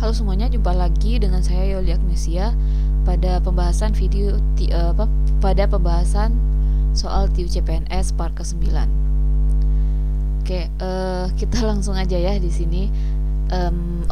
Halo semuanya, jumpa lagi dengan saya Yoli Agnesia pada pembahasan pada pembahasan soal TIU CPNS part ke-9. Oke, kita langsung aja ya di sini.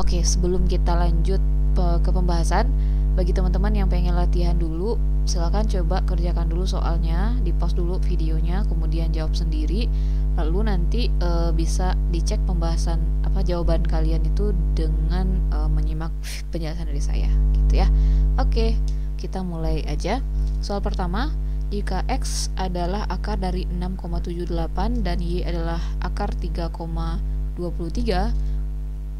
Oke, sebelum kita lanjut ke pembahasan, bagi teman-teman yang pengen latihan dulu, silakan coba kerjakan dulu soalnya, di-pause dulu videonya, kemudian jawab sendiri. Lalu nanti bisa dicek pembahasan jawaban kalian itu dengan menyimak penjelasan dari saya, gitu ya. Oke, kita mulai aja. Soal pertama, jika X adalah akar dari 6,78 dan Y adalah akar 3,23,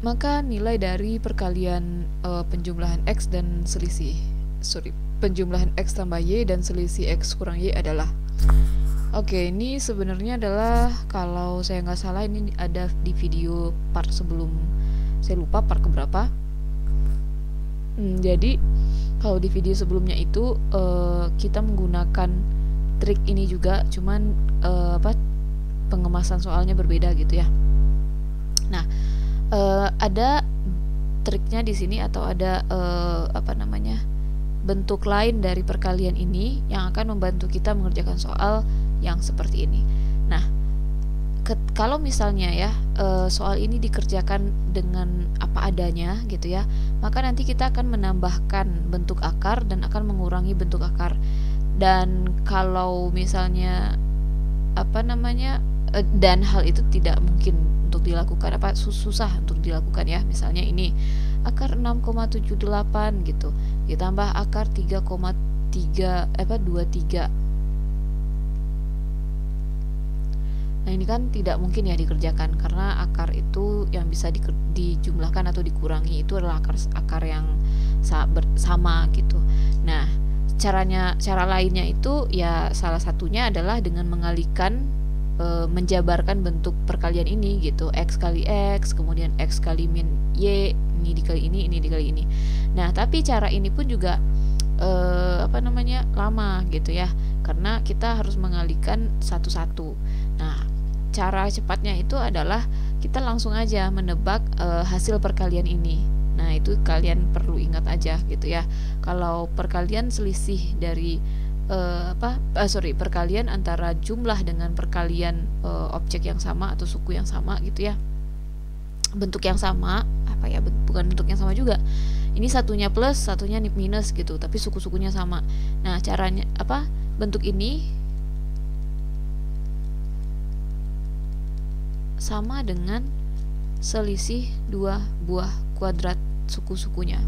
maka nilai dari perkalian penjumlahan X dan penjumlahan X tambah Y dan selisih X kurang Y adalah. Oke, ini sebenarnya adalah, kalau saya nggak salah ini ada di video part sebelum, saya lupa part keberapa. Jadi kalau di video sebelumnya itu kita menggunakan trik ini juga, cuman pengemasan soalnya berbeda gitu ya. Nah, ada triknya di sini, atau ada bentuk lain dari perkalian ini yang akan membantu kita mengerjakan soal yang seperti ini. Nah, kalau misalnya ya soal ini dikerjakan dengan apa adanya gitu ya, maka nanti kita akan menambahkan bentuk akar dan akan mengurangi bentuk akar. Dan kalau misalnya dan hal itu tidak mungkin untuk dilakukan, susah untuk dilakukan ya. Misalnya ini akar 6,78 gitu ditambah akar 3,23. Nah, ini kan tidak mungkin ya dikerjakan, karena akar itu yang bisa dijumlahkan atau dikurangi itu adalah akar yang sama gitu. Nah, cara lainnya itu ya salah satunya adalah dengan mengalihkan, menjabarkan bentuk perkalian ini gitu, X kali X, kemudian X kali min Y, ini dikali ini dikali ini. Nah, tapi cara ini pun juga lama gitu ya, karena kita harus mengalihkan satu-satu. Nah, cara cepatnya itu adalah kita langsung aja menebak hasil perkalian ini. Nah, itu kalian perlu ingat aja gitu ya. Kalau perkalian selisih dari perkalian antara jumlah dengan perkalian objek yang sama atau suku yang sama gitu ya, bentuk yang sama, bukan bentuk yang sama juga, ini satunya plus satunya minus gitu, tapi suku-sukunya sama. Nah, caranya bentuk ini sama dengan selisih dua buah kuadrat suku-sukunya,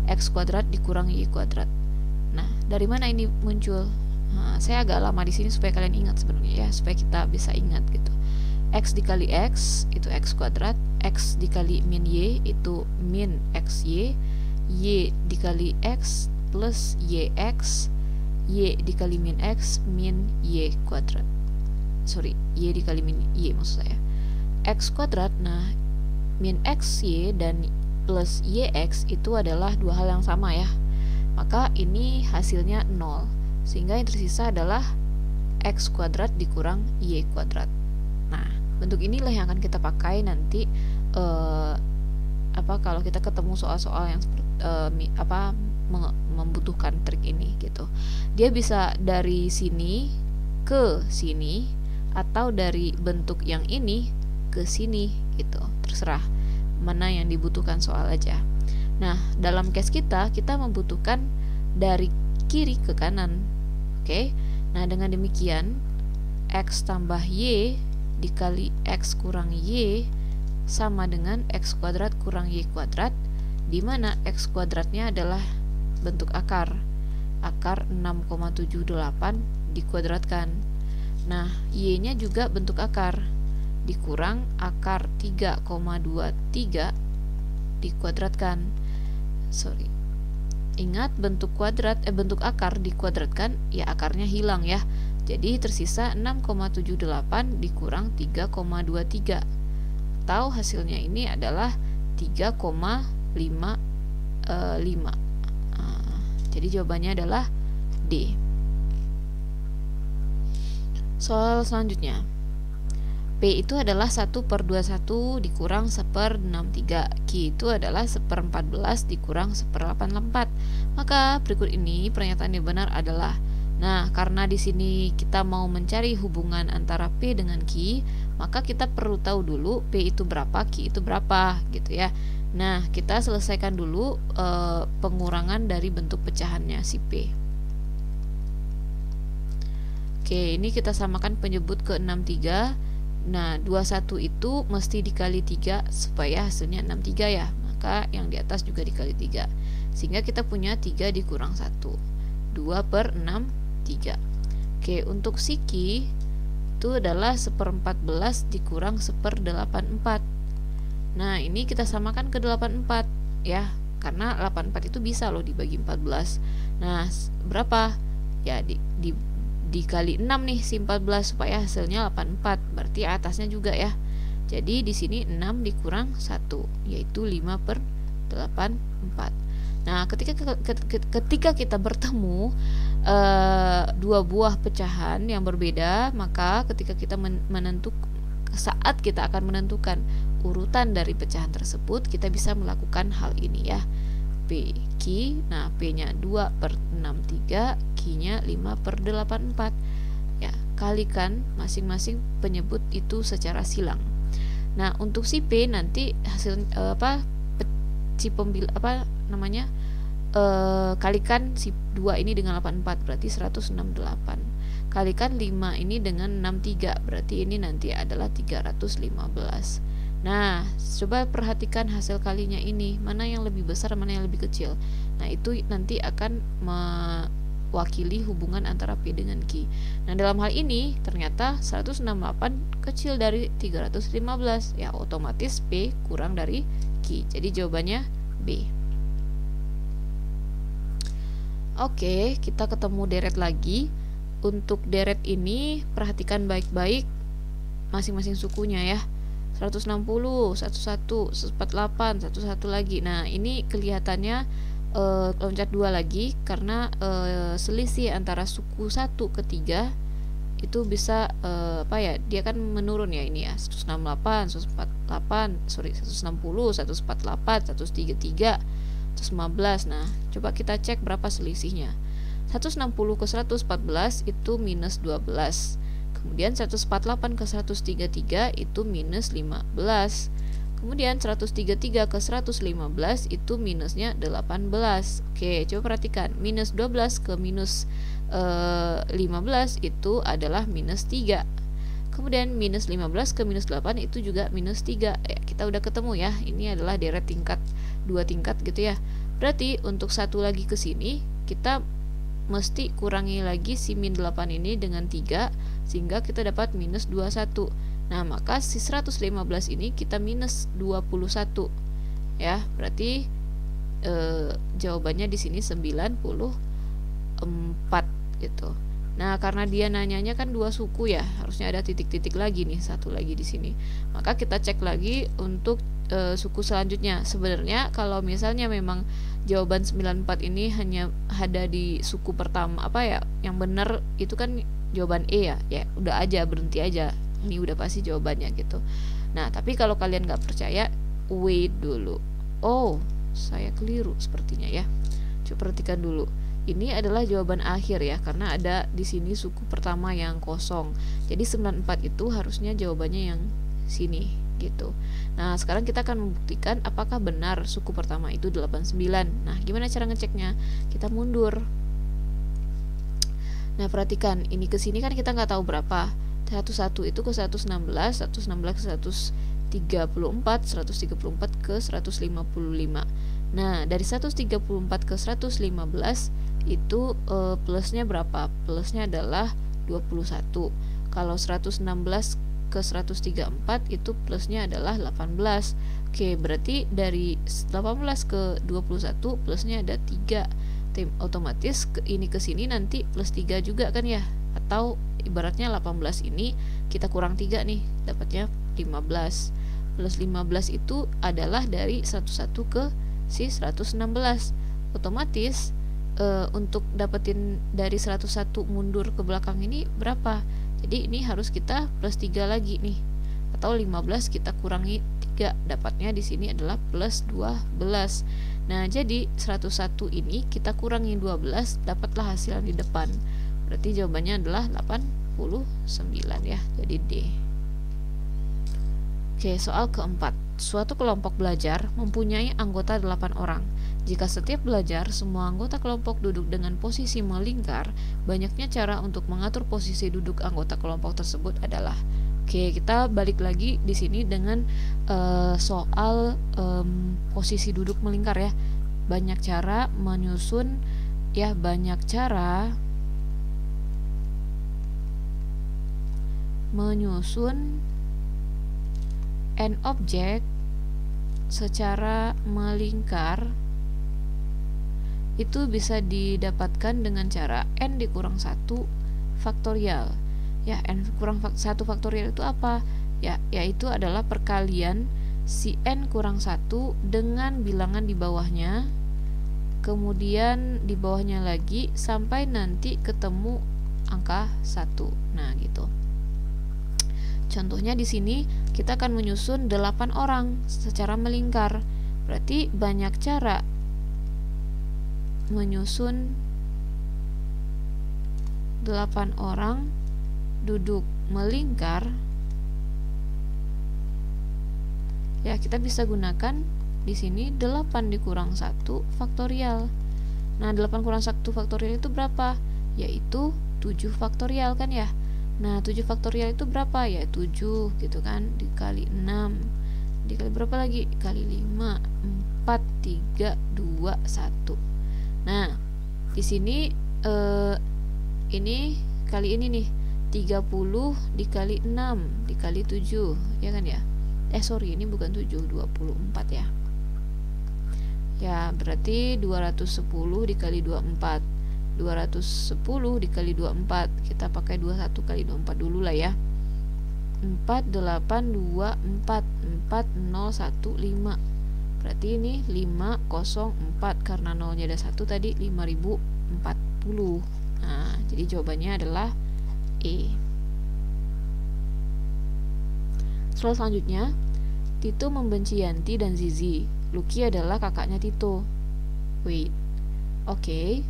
X kuadrat dikurangi Y kuadrat. Nah, dari mana ini muncul? Nah, saya agak lama di sini supaya kalian ingat sebenarnya ya, supaya kita bisa ingat gitu. X dikali X itu X kuadrat, X dikali min Y itu min XY, Y dikali X plus YX, Y dikali min X min Y kuadrat. Y dikali min Y maksud saya. X kuadrat, nah min XY dan plus YX itu adalah dua hal yang sama ya. Maka ini hasilnya 0, sehingga yang tersisa adalah X kuadrat dikurang Y kuadrat. Nah, bentuk inilah yang akan kita pakai nanti kalau kita ketemu soal-soal yang membutuhkan trik ini gitu. Dia bisa dari sini ke sini, atau dari bentuk yang ini ke sini gitu, terserah mana yang dibutuhkan soal aja. Nah, dalam case kita membutuhkan dari kiri ke kanan. Oke. Nah, dengan demikian X tambah Y dikali X kurang Y sama dengan X kuadrat kurang Y kuadrat, di mana X kuadratnya adalah bentuk akar 6,78 dikuadratkan. Nah, Y-nya juga bentuk akar dikurang akar 3,23 dikuadratkan. Ingat, bentuk akar dikuadratkan ya akarnya hilang ya. Jadi tersisa 6,78 dikurang 3,23. Atau hasilnya ini adalah 3,55. Jadi jawabannya adalah D. Soal selanjutnya. P itu adalah 1/21 dikurang 1/63. Q itu adalah 1/14 dikurang 1/84. Maka berikut ini pernyataan yang benar adalah, nah, karena di sini kita mau mencari hubungan antara P dengan Q, maka kita perlu tahu dulu P itu berapa, Q itu berapa, gitu ya. Nah, kita selesaikan dulu pengurangan dari bentuk pecahannya si P. Oke, ini kita samakan penyebut ke 63. Nah, 21 itu mesti dikali 3 supaya hasilnya 63 ya. Maka yang di atas juga dikali 3. Sehingga kita punya 3 dikurang 1. 2/6, 3. Oke, untuk si Q itu adalah 1/14 dikurang 1/84. Nah, ini kita samakan ke 84 ya. Karena 84 itu bisa loh dibagi 14. Nah, berapa? Ya, dikali 6 nih si 14 supaya hasilnya 84, berarti atasnya juga ya. Jadi di sini 6 dikurang 1 yaitu 5/84. Nah, ketika kita bertemu dua buah pecahan yang berbeda, maka ketika kita saat kita akan menentukan urutan dari pecahan tersebut, kita bisa melakukan hal ini ya. P, Q, nah P-nya 2/63, Q-nya 5/84. Ya, kalikan masing-masing penyebut itu secara silang. Nah, untuk si P nanti hasil kalikan si 2 ini dengan 84 berarti 168. Kalikan 5 ini dengan 63 berarti ini nanti adalah 315. Nah, coba perhatikan hasil kalinya ini, mana yang lebih besar, mana yang lebih kecil. Nah, itu nanti akan mewakili hubungan antara P dengan Q. Nah, dalam hal ini ternyata 168 kecil dari 315. Ya, otomatis P kurang dari Q. Jadi jawabannya B. Oke, kita ketemu deret lagi. Untuk deret ini perhatikan baik-baik masing-masing sukunya ya. 160, 11, 148, 11 lagi. Nah, ini kelihatannya loncat 2 lagi karena selisih antara suku 1 ke 3 itu bisa dia kan menurun ya ini ya. 168, 148, 160, 148, 133, 115. Nah, coba kita cek berapa selisihnya. 160 ke 114 itu minus 12. Kemudian 148 ke 133 itu minus 15. Kemudian 133 ke 115 itu minusnya 18. Oke, coba perhatikan. Minus 12 ke minus 15 itu adalah minus 3. Kemudian minus 15 ke minus 8 itu juga minus 3. Kita udah ketemu ya. Ini adalah deret tingkat 2 tingkat gitu ya. Berarti untuk satu lagi ke sini kita mesti kurangi lagi si min 8 ini dengan 3 sehingga kita dapat minus 21. Nah, maka si 115 ini kita minus 21 ya. Berarti jawabannya di sini 94 gitu. Nah, karena dia nanyanya kan 2 suku ya, harusnya ada titik-titik lagi nih, satu lagi di sini. Maka kita cek lagi untuk suku selanjutnya. Sebenarnya kalau misalnya memang jawaban 94 ini hanya ada di suku pertama yang benar itu kan jawaban E ya. Ya, udah aja, berhenti aja. Ini udah pasti jawabannya gitu. Nah, tapi kalau kalian nggak percaya, wait dulu. Oh, saya keliru sepertinya ya. Coba perhatikan dulu. Ini adalah jawaban akhir ya, karena ada di sini suku pertama yang kosong. Jadi 94 itu harusnya jawabannya yang sini gitu. Nah, sekarang kita akan membuktikan apakah benar suku pertama itu 89. Nah, gimana cara ngeceknya? Kita mundur. Nah, perhatikan, ini ke sini kan kita nggak tahu berapa. 11 itu ke 116, 116 ke 134, 134 ke 155. Nah, dari 134 ke 115 itu plusnya berapa? Plusnya adalah 21. Kalau 116 ke 134 itu plusnya adalah 18. Oke, berarti dari 18 ke 21 plusnya ada 3. Otomatis ini ke sini nanti plus 3 juga kan ya? Atau ibaratnya 18 ini kita kurang 3 nih, dapatnya 15. Plus 15 itu adalah dari 11 ke si 116. Otomatis untuk dapetin dari 101 mundur ke belakang ini berapa? Jadi ini harus kita plus 3 lagi nih. atau 15 kita kurangi 3, dapatnya di sini adalah plus 12. Nah, jadi 101 ini kita kurangi 12, dapatlah hasil yang di depan. Berarti jawabannya adalah 89 ya. Jadi D. Oke, soal keempat. Suatu kelompok belajar mempunyai anggota 8 orang. Jika setiap belajar, semua anggota kelompok duduk dengan posisi melingkar, banyaknya cara untuk mengatur posisi duduk anggota kelompok tersebut adalah. Oke, kita balik lagi di sini dengan soal posisi duduk melingkar ya. Banyak cara menyusun ya, banyak cara menyusun an object secara melingkar itu bisa didapatkan dengan cara n dikurang 1 faktorial. Ya, n kurang 1 faktorial itu apa? Ya, yaitu adalah perkalian si n kurang 1 dengan bilangan di bawahnya, kemudian di bawahnya lagi sampai nanti ketemu angka 1. Nah, gitu. Contohnya di sini kita akan menyusun 8 orang secara melingkar. Berarti banyak cara menyusun 8 orang duduk melingkar. Ya, kita bisa gunakan di sini 8 dikurang 1 faktorial. Nah, 8 kurang 1 faktorial itu berapa? Yaitu 7 faktorial kan ya. Nah, 7 faktorial itu berapa? Ya 7 gitu kan, dikali 6 dikali berapa lagi? Kali 5, 4, 3, 2, 1. Nah, di sini ini kali ini nih 30 dikali 6 dikali 7 ya kan ya. Sorry, ini bukan 7, 24 ya. Ya, berarti 210 dikali 24. 210 dikali 24, kita pakai 21 kali 24 dulu lah ya. 4824 4015. Berarti ini 504 karena nolnya ada 1 tadi, 5040. Nah, jadi jawabannya adalah E. Soal selanjutnya, Tito membenci Yanti dan Zizi. Lucky adalah kakaknya Tito. Wait. Oke.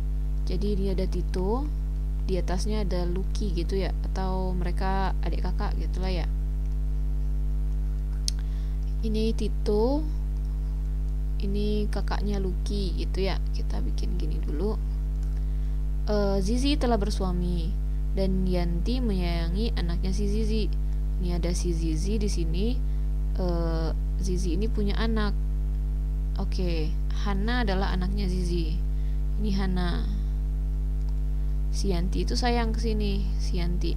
Jadi ini ada Tito, di atasnya ada Lucky gitu ya, atau mereka adik kakak gitulah ya. Ini Tito, ini kakaknya Lucky gitu ya. Kita bikin gini dulu. Zizi telah bersuami dan Yanti menyayangi anaknya si Zizi. Ini ada si Zizi di sini. Zizi ini punya anak. Oke, Hana adalah anaknya Zizi. Ini Hana. Si Yanti itu sayang ke sini, si Yanti.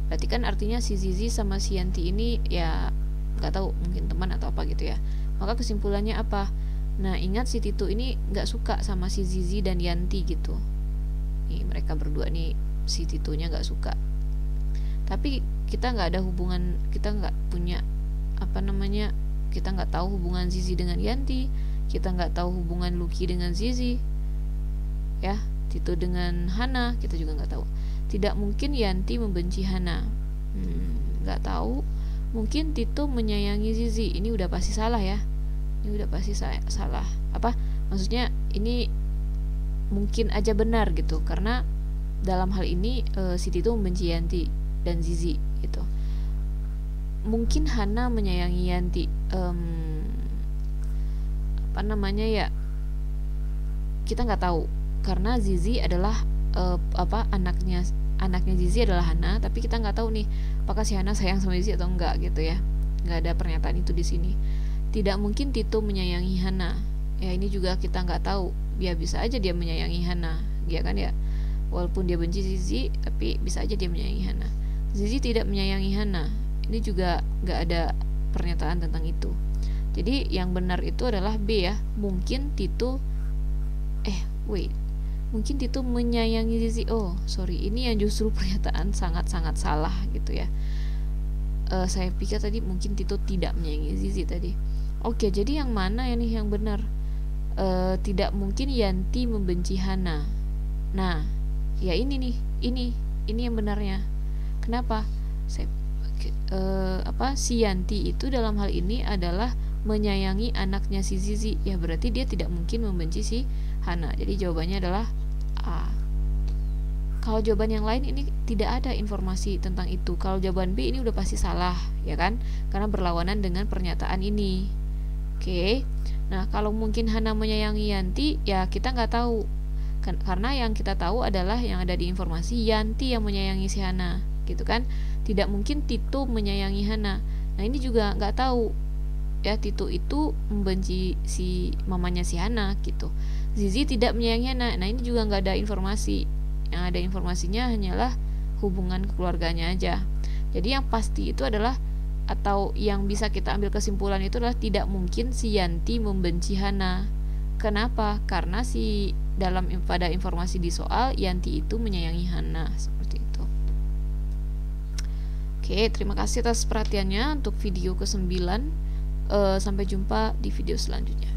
Berarti kan artinya si Zizi sama si Yanti ini ya nggak tahu, mungkin teman atau apa gitu ya. Maka kesimpulannya apa? Nah, ingat si Tito ini nggak suka sama si Zizi dan Yanti gitu. Nih, mereka berdua nih, si Titonya nggak suka. Tapi kita nggak ada hubungan, kita nggak punya apa namanya, kita nggak tahu hubungan Zizi dengan Yanti, kita nggak tahu hubungan Lucky dengan Zizi, ya. Tito dengan Hana kita juga nggak tahu. Tidak mungkin Yanti membenci Hana. Nggak tahu. Mungkin Tito menyayangi Zizi. Ini udah pasti salah ya. Ini udah pasti salah. Apa? Maksudnya ini mungkin aja benar gitu. Karena dalam hal ini si Tito membenci Yanti dan Zizi gitu. Mungkin Hana menyayangi Yanti. Apa namanya ya? Kita nggak tahu. Karena Zizi adalah anaknya Zizi adalah Hana, tapi kita nggak tahu nih apakah si Hana sayang sama Zizi atau enggak gitu ya. Nggak ada pernyataan itu di sini. Tidak mungkin Tito menyayangi Hana. Ya, ini juga kita nggak tahu. Ya, bisa aja dia menyayangi Hana, ya kan ya. Walaupun dia benci Zizi, tapi bisa aja dia menyayangi Hana. Zizi tidak menyayangi Hana. Ini juga nggak ada pernyataan tentang itu. Jadi yang benar itu adalah B ya. Mungkin Tito mungkin Tito menyayangi Zizi. Oh, sorry, ini yang justru pernyataan sangat-sangat salah gitu ya. Saya pikir tadi mungkin Tito tidak menyayangi Zizi tadi. Oke, jadi yang mana ini yang benar? Tidak mungkin Yanti membenci Hana. Nah, ya ini nih, ini yang benarnya. Kenapa? si Yanti itu dalam hal ini adalah menyayangi anaknya si Zizi, ya berarti dia tidak mungkin membenci si Hana. Jadi jawabannya adalah A. Kalau jawaban yang lain ini tidak ada informasi tentang itu. Kalau jawaban B ini udah pasti salah, ya kan? Karena berlawanan dengan pernyataan ini. Oke. Nah, kalau mungkin Hana menyayangi Yanti, ya kita nggak tahu. Karena yang kita tahu adalah yang ada di informasi Yanti yang menyayangi si Hana, gitu kan? Tidak mungkin Tito menyayangi Hana. Nah, ini juga nggak tahu. Ya, Tito itu membenci si mamanya si Hana, gitu. Zizi tidak menyayangi Hana. Nah, ini juga nggak ada informasi. Yang ada informasinya hanyalah hubungan keluarganya aja. Jadi yang pasti itu adalah, atau yang bisa kita ambil kesimpulan itu adalah tidak mungkin si Yanti membenci Hana. Kenapa? Karena pada informasi di soal Yanti itu menyayangi Hana, seperti itu. Oke, terima kasih atas perhatiannya untuk video ke-9. Sampai jumpa di video selanjutnya.